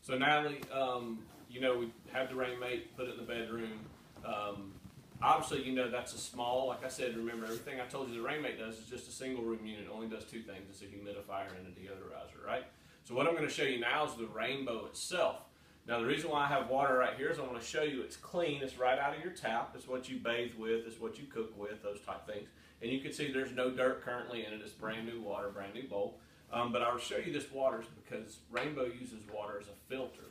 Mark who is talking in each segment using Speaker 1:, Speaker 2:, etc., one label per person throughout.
Speaker 1: So Natalie, you know, we have the Rainmate, put it in the bedroom. Obviously, you know, that's a small, like I said, remember everything I told you the Rainmate does is just a single room unit. It only does two things. It's a humidifier and a deodorizer, right? So what I'm going to show you now is the Rainbow itself. Now the reason why I have water right here is I want to show you it's clean. It's right out of your tap. It's what you bathe with. It's what you cook with, those type things. And you can see there's no dirt currently in it. It's brand new water, brand new bowl. But I'll show you this water because Rainbow uses water as a filter.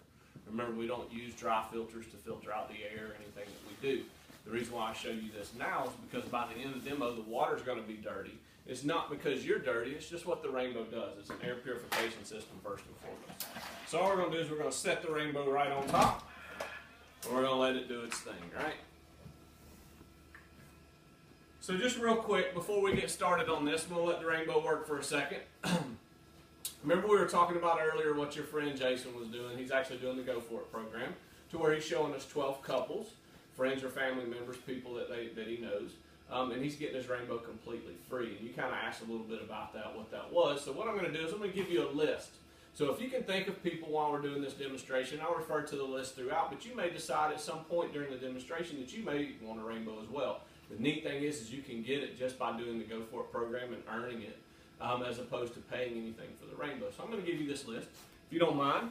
Speaker 1: Remember, we don't use dry filters to filter out the air or anything that we do. The reason why I show you this now is because by the end of the demo, the water's going to be dirty. It's not because you're dirty, it's just what the Rainbow does. It's an air purification system first and foremost. So all we're going to do is we're going to set the Rainbow right on top, and we're going to let it do its thing, right? So just real quick, before we get started on this, I'm going to let the Rainbow work for a second. Remember we were talking about earlier what your friend Jason was doing. He's actually doing the Go For It program, to where he's showing us 12 couples, friends or family members, people that he knows. And he's getting his Rainbow completely free. And you kind of asked a little bit about that, what that was. So what I'm going to do is I'm going to give you a list. So if you can think of people while we're doing this demonstration, I'll refer to the list throughout, but you may decide at some point during the demonstration that you may want a Rainbow as well. The neat thing is you can get it just by doing the Go For It program and earning it, as opposed to paying anything for the Rainbow. So I'm going to give you this list. If you don't mind,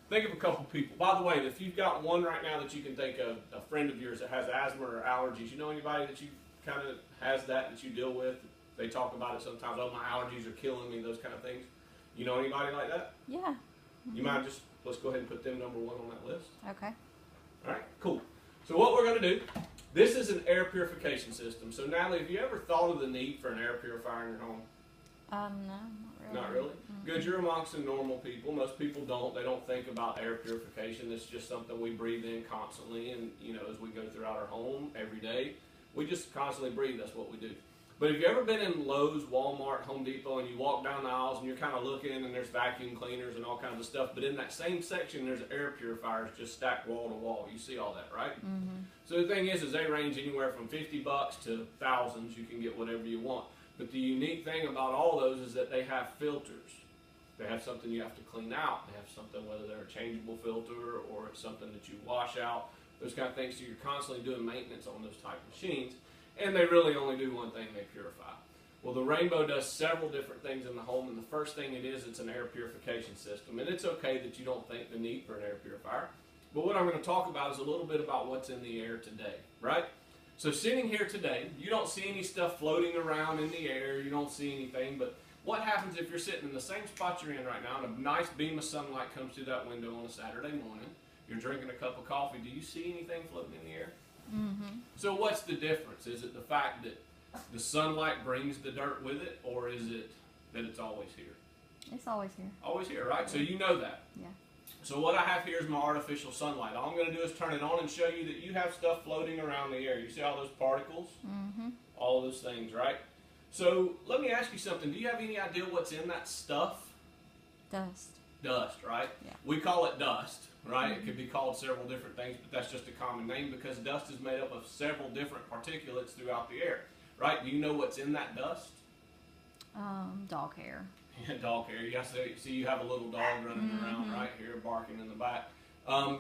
Speaker 1: think of a couple people. By the way, if you've got one right now that you can think of, a friend of yours that has asthma or allergies, you know anybody that you kind of has that you deal with? They talk about it sometimes. Oh, my allergies are killing me, those kind of things. You know anybody like that?
Speaker 2: Yeah.
Speaker 1: You mind just, let's go ahead and put them number one on that list.
Speaker 2: Okay.
Speaker 1: All right, cool. So what we're going to do, this is an air purification system. So Natalie, have you ever thought of the need for an air purifier in your home?
Speaker 2: No, not really.
Speaker 1: Not really?
Speaker 2: Mm-hmm.
Speaker 1: Good, you're amongst the normal people. Most people don't. They don't think about air purification. It's just something we breathe in constantly, and you know, as we go throughout our home every day, we just constantly breathe. That's what we do. But have you ever been in Lowe's, Walmart, Home Depot, and you walk down the aisles and you're kind of looking and there's vacuum cleaners and all kinds of stuff, but in that same section there's air purifiers just stacked wall to wall. You see all that, right?
Speaker 2: Mm-hmm.
Speaker 1: So the thing is they range anywhere from $50 to thousands. You can get whatever you want. But the unique thing about all those is that they have filters. They have something you have to clean out. They have something, whether they're a changeable filter or it's something that you wash out, those kind of things. So you're constantly doing maintenance on those type of machines. And they really only do one thing, they purify. Well, the Rainbow does several different things in the home, and the first thing it is, it's an air purification system. And it's okay that you don't think the need for an air purifier. But what I'm going to talk about is a little bit about what's in the air today, right? So sitting here today, you don't see any stuff floating around in the air, you don't see anything, but what happens if you're sitting in the same spot you're in right now and a nice beam of sunlight comes through that window on a Saturday morning, you're drinking a cup of coffee, do you see anything floating in the air?
Speaker 2: Mm-hmm.
Speaker 1: So what's the difference? Is it the fact that the sunlight brings the dirt with it, or is it that it's always here?
Speaker 2: It's always here.
Speaker 1: Always here, right? So you know that.
Speaker 2: Yeah.
Speaker 1: So what I have here is my artificial sunlight. All I'm going to do is turn it on and show you that you have stuff floating around the air. You see all those particles?
Speaker 2: Mm-hmm.
Speaker 1: All those things, right? So let me ask you something. Do you have any idea what's in that stuff?
Speaker 2: Dust.
Speaker 1: Dust, right?
Speaker 2: Yeah.
Speaker 1: We call it dust, right?
Speaker 2: Mm-hmm.
Speaker 1: It could be called several different things, but that's just a common name because dust is made up of several different particulates throughout the air, right? Do you know what's in that dust?
Speaker 2: Dog hair.
Speaker 1: Yeah, dog hair. You see you have a little dog running around right here barking in the back.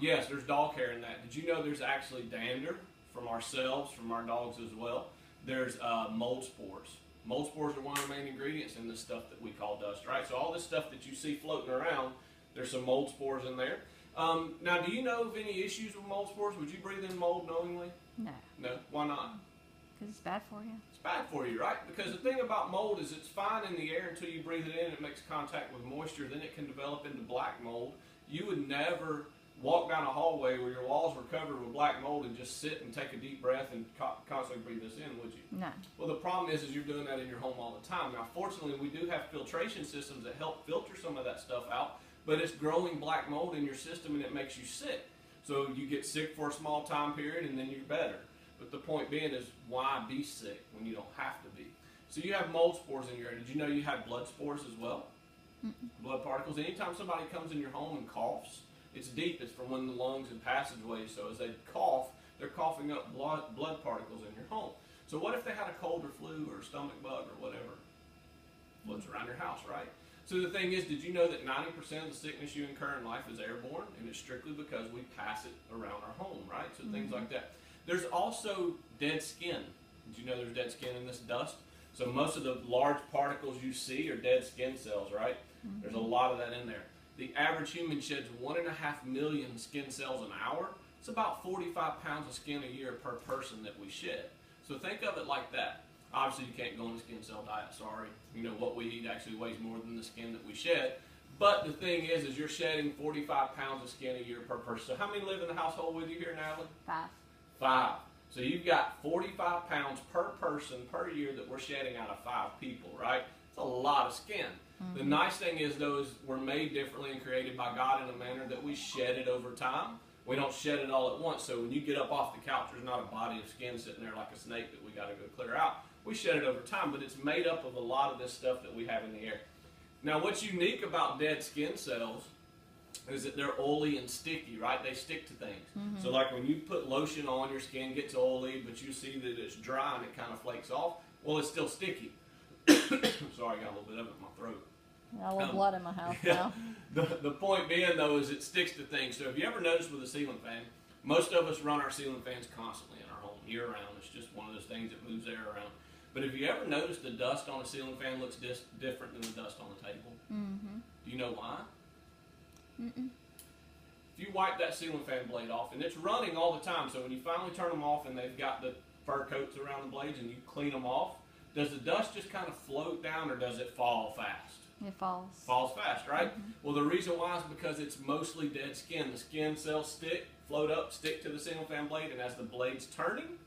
Speaker 1: Yes, there's dog hair in that. Did you know there's actually dander from ourselves, from our dogs as well? There's mold spores. Mold spores are one of the main ingredients in this stuff that we call dust, right? So all this stuff that you see floating around, there's some mold spores in there. Now, do you know of any issues with mold spores? Would you breathe in mold knowingly?
Speaker 2: No.
Speaker 1: No? Why not?
Speaker 2: Because it's bad for you.
Speaker 1: It's bad for you, right? Because the thing about mold is it's fine in the air until you breathe it in. It makes contact with moisture. Then it can develop into black mold. You would never walk down a hallway where your walls were covered with black mold and just sit and take a deep breath and constantly breathe this in, would you?
Speaker 2: No.
Speaker 1: Well, the problem is you're doing that in your home all the time. Now, fortunately, we do have filtration systems that help filter some of that stuff out, but it's growing black mold in your system and it makes you sick. So you get sick for a small time period and then you're better. But the point being is, why be sick when you don't have to be? So you have mold spores in your air. Did you know you have blood spores as well? Blood particles. Anytime somebody comes in your home and coughs, it's deep. It's from one of the lungs and passageways. So as they cough, they're coughing up blood particles in your home. So what if they had a cold or flu or a stomach bug or whatever floats around your house, right? So the thing is, did you know that 90% of the sickness you incur in life is airborne? And it's strictly because we pass it around our home, right? So things like that. There's also dead skin. Did you know there's dead skin in this dust? So most of the large particles you see are dead skin cells, right? There's a lot of that in there. The average human sheds 1.5 million skin cells an hour. It's about 45 pounds of skin a year per person that we shed. So think of it like that. Obviously, you can't go on a skin cell diet, sorry. You know, what we eat actually weighs more than the skin that we shed. But the thing is you're shedding 45 pounds of skin a year per person. So how many live in the household with you here, Natalie?
Speaker 2: 5.
Speaker 1: 5. So you've got 45 pounds per person per year that we're shedding out of 5 people, right? It's a lot of skin. The nice thing is those were made differently and created by God in a manner that we shed it over time. We don't shed it all at once. So when you get up off the couch, there's not a body of skin sitting there like a snake that we got to go clear out. We shed it over time, but it's made up of a lot of this stuff that we have in the air. Now, what's unique about dead skin cells is that they're oily and sticky, right? They stick to things. So like when you put lotion on, your skin gets oily, but you see that it's dry and it kind of flakes off. Well, it's still sticky. Sorry, I got a little bit of it in my throat.
Speaker 2: I have blood in my house now.
Speaker 1: The point being, though, is it sticks to things. So if you ever notice with a ceiling fan, most of us run our ceiling fans constantly in our home, year-round. It's just one of those things that moves air around. But if you ever notice the dust on a ceiling fan looks different than the dust on the table, do you know why? If you wipe that ceiling fan blade off, and it's running all the time, so when you finally turn them off and they've got the fur coats around the blades and you clean them off, does the dust just kind of float down or does it fall fast?
Speaker 2: It falls.
Speaker 1: Falls fast, right? Well, the reason why is because it's mostly dead skin. The skin cells stick, float up, stick to the ceiling fan blade, and as the blade's turning,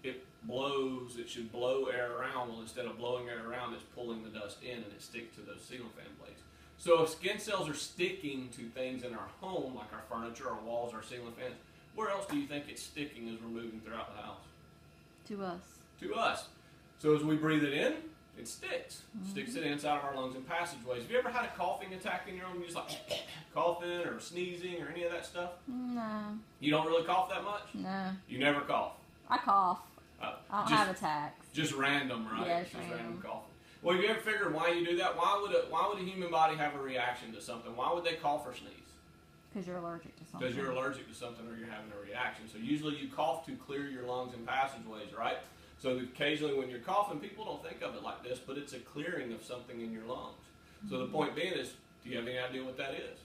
Speaker 1: it blows. It should blow air around. Well, instead of blowing air around, it's pulling the dust in, and it sticks to those ceiling fan blades. So if skin cells are sticking to things in our home, like our furniture, our walls, our ceiling fans, where else do you think it's sticking as we're moving throughout the house?
Speaker 2: To us.
Speaker 1: To us. So as we breathe it in, it sticks. Sticks to the inside of our lungs and passageways. Have you ever had a coughing attack in your home? You just like coughing or sneezing or any of that stuff?
Speaker 2: No.
Speaker 1: You don't really cough that much?
Speaker 2: No.
Speaker 1: You never cough?
Speaker 2: I cough. I don't have attacks.
Speaker 1: Just random, right?
Speaker 2: Yeah,
Speaker 1: just random coughing. Well, have you ever figured why you do that? Why would a human body have a reaction to something? Why would they cough or sneeze?
Speaker 2: Because you're allergic to something.
Speaker 1: Because you're allergic to something or you're having a reaction. So usually you cough to clear your lungs and passageways, right? So occasionally when you're coughing, people don't think of it like this, but it's a clearing of something in your lungs. So the point being is, do you have any idea what that is?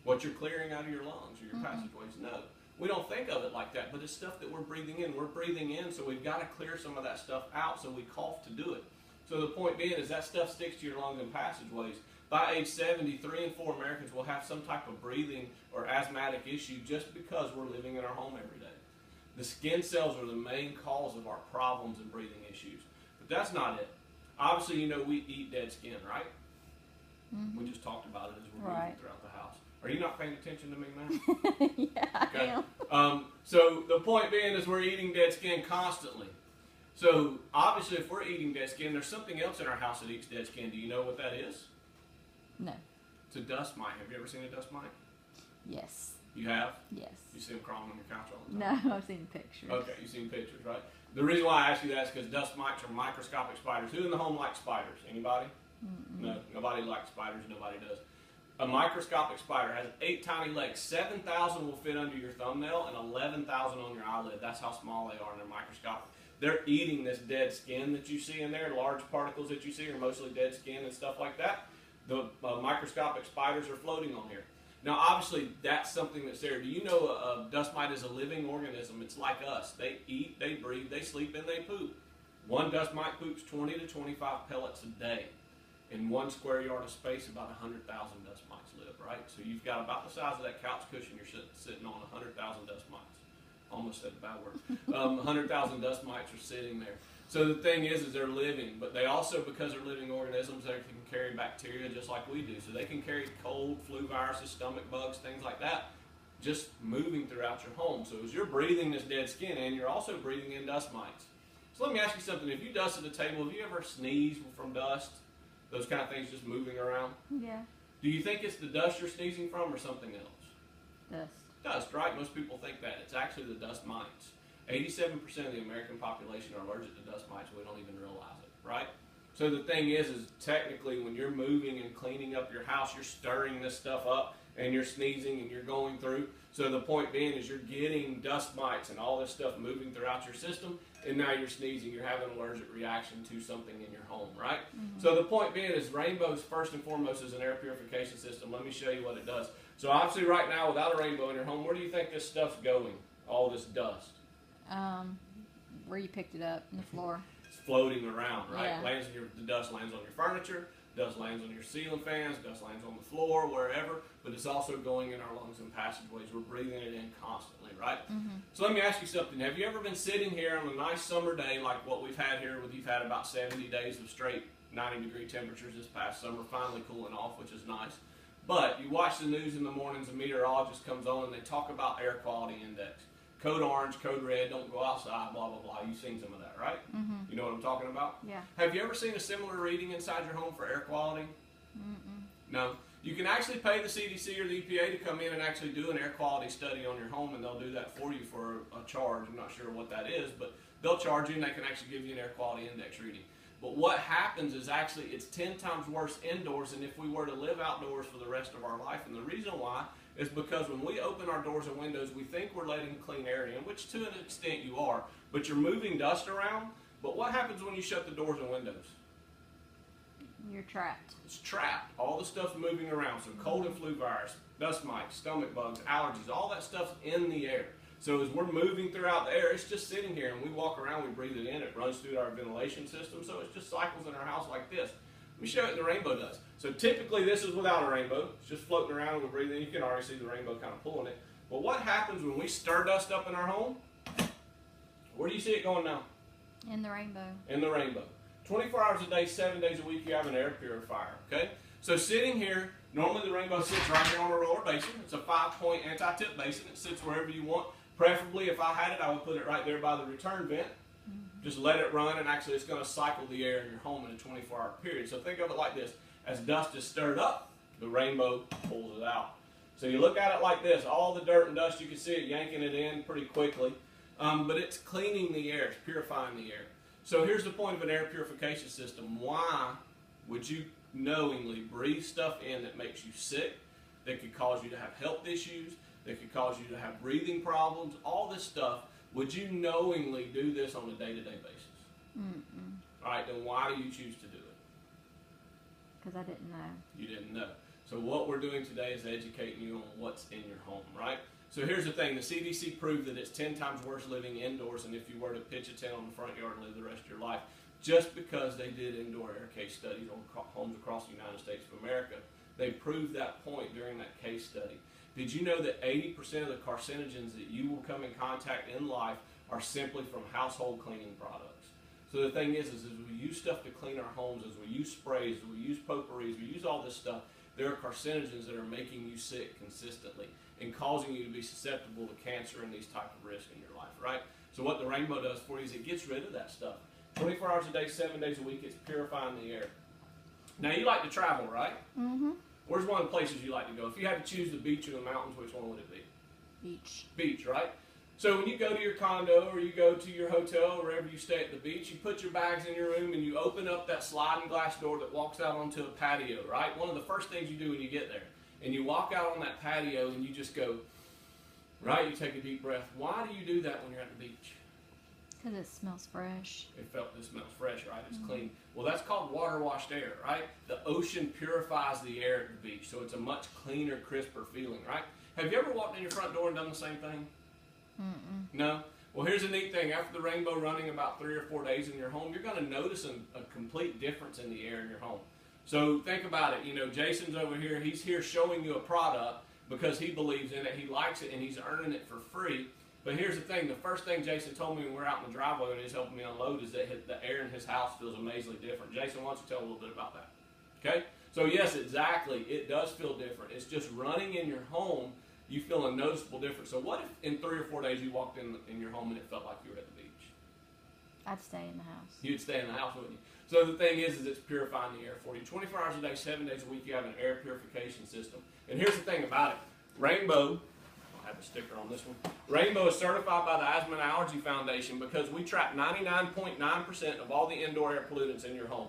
Speaker 1: What you're clearing out of your lungs or your passageways? No. We don't think of it like that, but it's stuff that we're breathing in. We're breathing in, so we've got to clear some of that stuff out, so we cough to do it. So the point being is that stuff sticks to your lungs and passageways. By age 70, 3 in 4 Americans will have some type of breathing or asthmatic issue just because we're living in our home every day. The skin cells are the main cause of our problems and breathing issues. But that's not it. Obviously, you know we eat dead skin, right? We just talked about it as we're moving throughout the house. Are you not paying attention to me, man?
Speaker 2: Yeah,
Speaker 1: okay.
Speaker 2: I am.
Speaker 1: So the point being is we're eating dead skin constantly. So obviously if we're eating dead skin, there's something else in our house that eats dead skin. Do you know what that is?
Speaker 2: No.
Speaker 1: It's a dust mite. Have you ever seen a dust mite?
Speaker 2: Yes.
Speaker 1: You have?
Speaker 2: Yes.
Speaker 1: You see them crawling on your couch all the time?
Speaker 2: No, I've seen pictures.
Speaker 1: Okay, you've seen pictures, right? The reason why I ask you that is because dust mites are microscopic spiders. Who in the home likes spiders? Anybody? No, nobody likes spiders. Nobody does. A microscopic spider has 8 tiny legs. 7,000 will fit under your thumbnail and 11,000 on your eyelid. That's how small they are, and they're microscopic. They're eating this dead skin that you see in there. Large particles that you see are mostly dead skin and stuff like that. The microscopic spiders are floating on here. Now, obviously, that's something that's there. Do you know a dust mite is a living organism? It's like us. They eat, they breathe, they sleep, and they poop. One dust mite poops 20 to 25 pellets a day. In 1 square yard of space, about 100,000 dust mites live, right? So you've got about the size of that couch cushion you're sitting on, 100,000 dust mites. Almost said a bad word. 100,000 dust mites are sitting there. So the thing is they're living, but they also, because they're living organisms, they can carry bacteria just like we do. So they can carry cold, flu viruses, stomach bugs, things like that, just moving throughout your home. So as you're breathing this dead skin in, you're also breathing in dust mites. So let me ask you something. If you dust at the table, have you ever sneezed from dust? Those kind of things just moving around?
Speaker 2: Yeah.
Speaker 1: Do you think it's the dust you're sneezing from or something else?
Speaker 2: Dust.
Speaker 1: Dust, right? Most people think that. It's actually the dust mites. 87% of the American population are allergic to dust mites. We don't even realize it, right? So the thing is technically when you're moving and cleaning up your house, you're stirring this stuff up and you're sneezing and you're going through. So the point being is you're getting dust mites and all this stuff moving throughout your system, and now you're sneezing, you're having an allergic reaction to something in your home, right? Mm-hmm. So the point being is Rainbow's first and foremost is an air purification system. Let me show you what it does. So obviously right now without a Rainbow in your home, where do you think this stuff's going, all this dust?
Speaker 2: Where you picked it up, in the floor.
Speaker 1: It's floating around, right?
Speaker 2: Yeah.
Speaker 1: The dust lands on your furniture, dust lands on your ceiling fans, dust lands on the floor, wherever, but it's also going in our lungs and passageways. We're breathing it in constantly, right? Mm-hmm. So let me ask you something. Have you ever been sitting here on a nice summer day like what we've had here, you've had about 70 days of straight 90-degree temperatures this past summer, finally cooling off, which is nice. But you watch the news in the mornings, a meteorologist comes on and they talk about air quality index. Code orange, code red, don't go outside, blah, blah, blah. You've seen some of that, right? Mm-hmm. You know what I'm talking about?
Speaker 2: Yeah.
Speaker 1: Have you ever seen a similar reading inside your home for air quality? Mm-mm. No. You can actually pay the CDC or the EPA to come in and actually do an air quality study on your home, and they'll do that for you for a charge. I'm not sure what that is, but they'll charge you and they can actually give you an air quality index reading. But what happens is actually it's 10 times worse indoors than if we were to live outdoors for the rest of our life. And the reason why is because when we open our doors and windows, we think we're letting clean air in, which to an extent you are, but you're moving dust around. But what happens when you shut the doors and windows?
Speaker 2: You're trapped.
Speaker 1: It's trapped. All the stuff's moving around. So cold and flu virus, dust mites, stomach bugs, allergies, all that stuff's in the air. So as we're moving throughout the air, it's just sitting here, and we walk around, we breathe it in, it runs through our ventilation system, so it just cycles in our house like this. Let me show you what the Rainbow does. So typically this is without a Rainbow. It's just floating around and we breathe in. You can already see the Rainbow kind of pulling it. But what happens when we stir dust up in our home? Where do you see it going now?
Speaker 2: In the Rainbow.
Speaker 1: In the Rainbow. 24 hours a day, 7 days a week, you have an air purifier, okay? So sitting here, normally the Rainbow sits right here on a roller basin. It's a 5-point anti-tip basin. It sits wherever you want. Preferably, if I had it, I would put it right there by the return vent. Mm-hmm. Just let it run, and actually it's going to cycle the air in your home in a 24-hour period. So think of it like this. As dust is stirred up, the Rainbow pulls it out. So you look at it like this. All the dirt and dust, you can see it yanking it in pretty quickly. But it's cleaning the air. It's purifying the air. So here's the point of an air purification system. Why would you knowingly breathe stuff in that makes you sick, that could cause you to have health issues, that could cause you to have breathing problems, all this stuff? Would you knowingly do this on a day-to-day basis? Mm-mm. All right, then why do you choose to do it?
Speaker 2: Because I didn't know.
Speaker 1: You didn't know. So what we're doing today is educating you on what's in your home, right? So here's the thing. The CDC proved that it's 10 times worse living indoors than if you were to pitch a tent on the front yard and live the rest of your life, just because they did indoor air case studies on homes across the United States of America. They proved that point during that case study. Did you know that 80% of the carcinogens that you will come in contact in life are simply from household cleaning products? So the thing is as we use stuff to clean our homes, as we use sprays, as we use potpourris, we use all this stuff, there are carcinogens that are making you sick consistently and causing you to be susceptible to cancer and these type of risks in your life, right? So what the Rainbow does for you is it gets rid of that stuff. 24 hours a day, 7 days a week, it's purifying the air. Now you like to travel, right? Mm-hmm. Where's one of the places you like to go? If you had to choose the beach or the mountains, which one would it be?
Speaker 2: Beach.
Speaker 1: Beach, right? So when you go to your condo or you go to your hotel or wherever you stay at the beach, you put your bags in your room and you open up that sliding glass door that walks out onto a patio, right? One of the first things you do when you get there. And you walk out on that patio and you just go, right? You take a deep breath. Why do you do that when you're at the beach?
Speaker 2: Because it smells fresh.
Speaker 1: It smells fresh, right? It's clean. Well, that's called water-washed air, right? The ocean purifies the air at the beach, so it's a much cleaner, crisper feeling, right? Have you ever walked in your front door and done the same thing? Mm-mm. No? Well, here's a neat thing. After the Rainbow running about 3 or 4 days in your home, you're going to notice a complete difference in the air in your home. So think about it. You know, Jason's over here. He's here showing you a product because he believes in it. He likes it, and he's earning it for free. But here's the thing. The first thing Jason told me when we were out in the driveway and he's helping me unload is that the air in his house feels amazingly different. Jason, why don't you tell a little bit about that? Okay? So yes, exactly. It does feel different. It's just running in your home, you feel a noticeable difference. So what if in 3 or 4 days you walked in your home and it felt like you were at the beach?
Speaker 2: I'd stay in the house.
Speaker 1: You'd stay in the house, wouldn't you? So the thing is it's purifying the air for you. 24 hours a day, 7 days a week, you have an air purification system. And here's the thing about it. Rainbow, I have a sticker on this one. Rainbow is certified by the Asthma and Allergy Foundation because we trap 99.9% of all the indoor air pollutants in your home.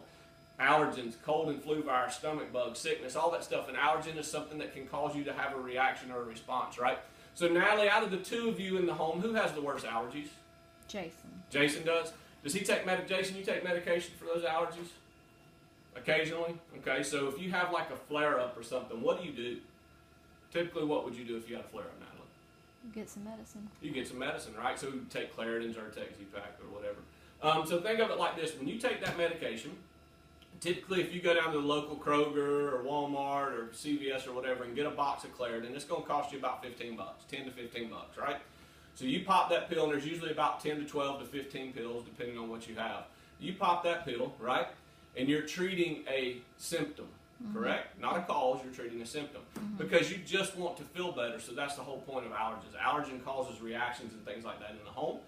Speaker 1: allergens, cold and flu virus, stomach bugs, sickness, all that stuff. An allergen is something that can cause you to have a reaction or a response, right? So Natalie, out of the two of you in the home, who has the worst allergies?
Speaker 2: Jason.
Speaker 1: Jason does. Does he take Jason, you take medication for those allergies? Occasionally? Okay, so if you have like a flare-up or something, what do you do? Typically, what would you do if you had a flare-up, Natalie?
Speaker 2: Get some medicine.
Speaker 1: You get some medicine, right? So you take Claritin or take Z-Pack or whatever. So think of it like this. When you take that medication, typically if you go down to the local Kroger or Walmart or CVS or whatever and get a box of Claritin, it's going to cost you about 15 bucks, 10 to 15 bucks, right? So you pop that pill, and there's usually about 10 to 12 to 15 pills depending on what you have. You pop that pill, right? And you're treating a symptom, correct? Not a cause, you're treating a symptom. Because you just want to feel better, so that's the whole point of allergens. Allergen causes reactions and things like that in the home.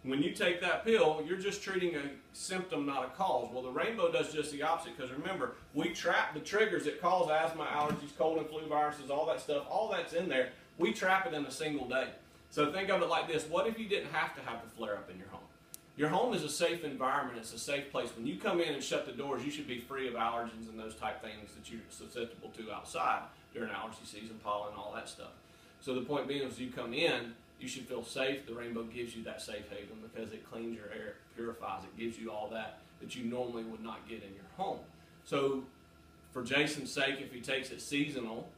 Speaker 1: When you take that pill, you're just treating a symptom, not a cause. Well, the Rainbow does just the opposite, because remember, we trap the triggers that cause asthma, allergies, cold and flu viruses, all that stuff, all that's in there. We trap it in a single day. So think of it like this. What if you didn't have to have the flare-up in your home? Your home is a safe environment. It's a safe place. When you come in and shut the doors, you should be free of allergens and those type things that you're susceptible to outside during allergy season, pollen, all that stuff. So the point being is you come in, you should feel safe. The Rainbow gives you that safe haven because it cleans your air, purifies it, gives you all that you normally would not get in your home. So for Jason's sake, if he takes it seasonal,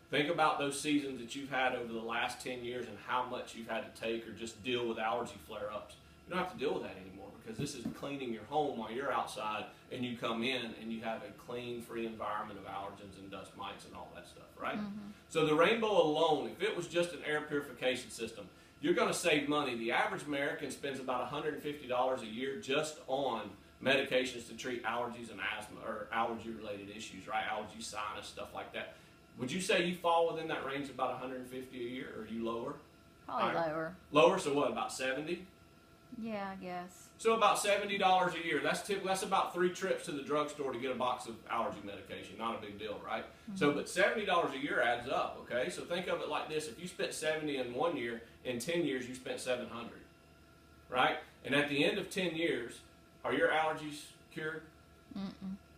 Speaker 1: think about those seasons that you've had over the last 10 years and how much you've had to take or just deal with allergy flare-ups. You don't have to deal with that anymore because this is cleaning your home while you're outside and you come in and you have a clean, free environment of allergens and dust mites and all that stuff, right? So the Rainbow alone, if it was just an air purification system, you're going to save money. The average American spends about $150 a year just on medications to treat allergies and asthma or allergy-related issues, right? Allergy, sinus, stuff like that. Would you say you fall within that range of about $150 a year, or are you lower?
Speaker 2: Probably lower.
Speaker 1: Lower, so what, about 70?
Speaker 2: Yeah, I guess.
Speaker 1: So about $70 a year. That's about 3 trips to the drugstore to get a box of allergy medication. Not a big deal, right? So, but $70 a year adds up, okay? So think of it like this. If you spent 70 in 1 year, in 10 years you spent 700, right? And at the end of 10 years, are your allergies cured?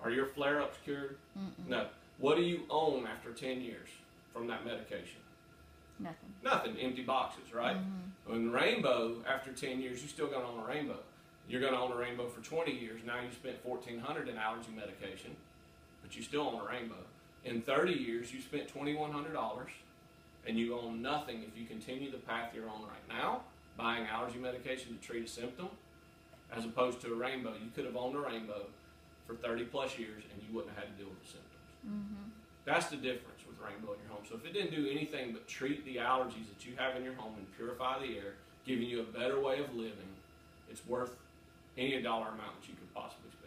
Speaker 1: Are your flare-ups cured? No. What do you own after 10 years from that medication?
Speaker 2: Nothing.
Speaker 1: Nothing. Empty boxes, right? In Rainbow, after 10 years, you're still going to own a Rainbow. You're going to own a Rainbow for 20 years. Now you spent $1,400 in allergy medication, but you still own a Rainbow. In 30 years, you spent $2,100, and you own nothing if you continue the path you're on right now, buying allergy medication to treat a symptom, as opposed to a Rainbow. You could have owned a Rainbow for 30 plus years, and you wouldn't have had to deal with the symptoms. That's the difference with Rainbow in your home. So if it didn't do anything but treat the allergies that you have in your home and purify the air, giving you a better way of living, it's worth any dollar amount that you could possibly spend.